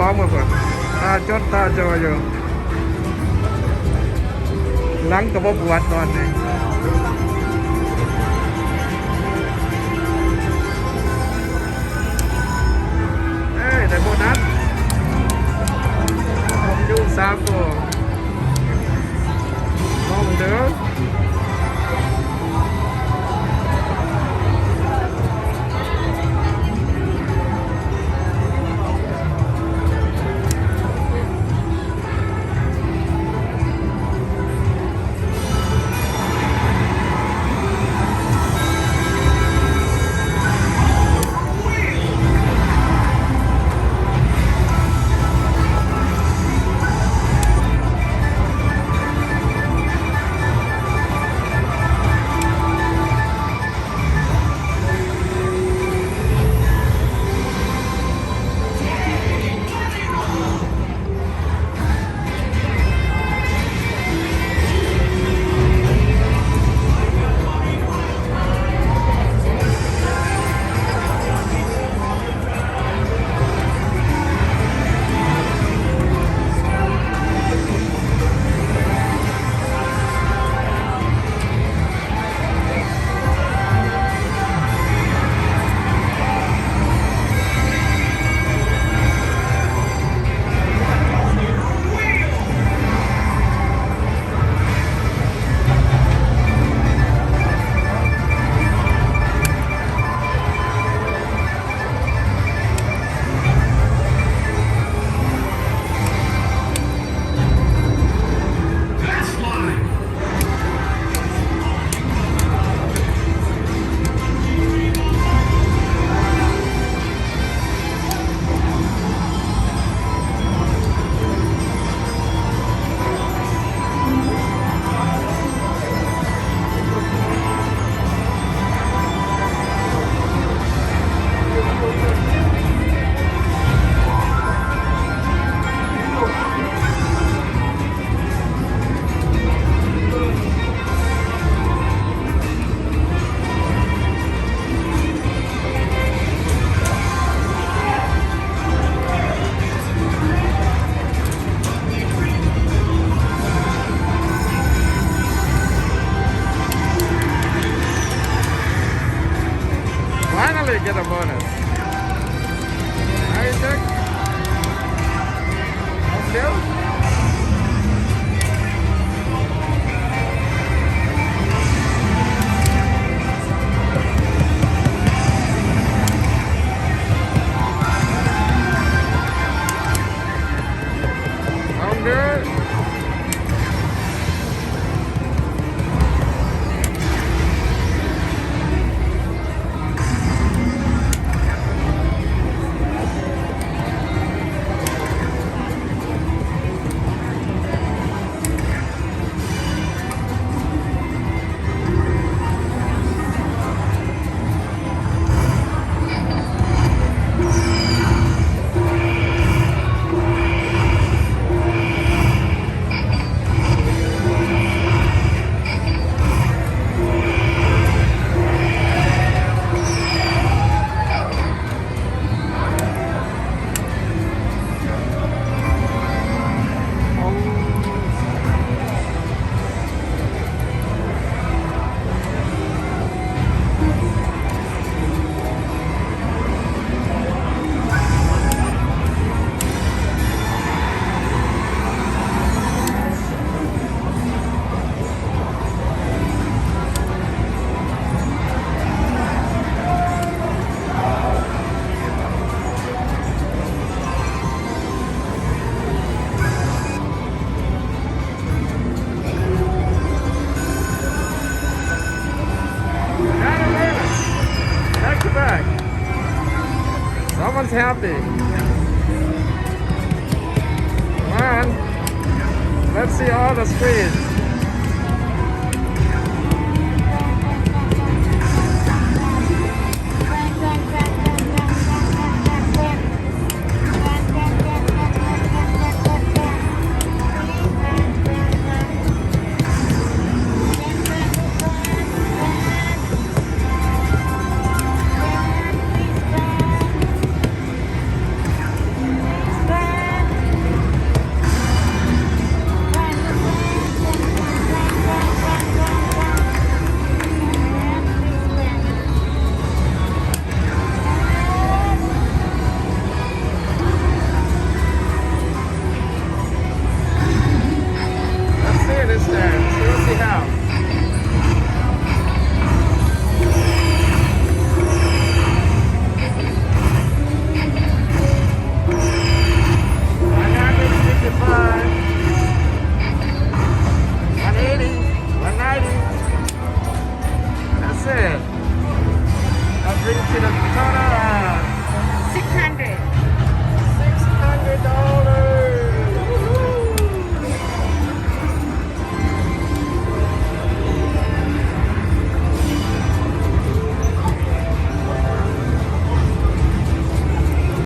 ของมาเปิดตาจดตาจออยู่หลังกระบอกปวดตอนนี้แต่โบนัสผมยุ่ง3 ตัวมองเด้อGet a bonus. Isaac. Still? I'm good. Someone's happy. Come on. Let's see all the screens.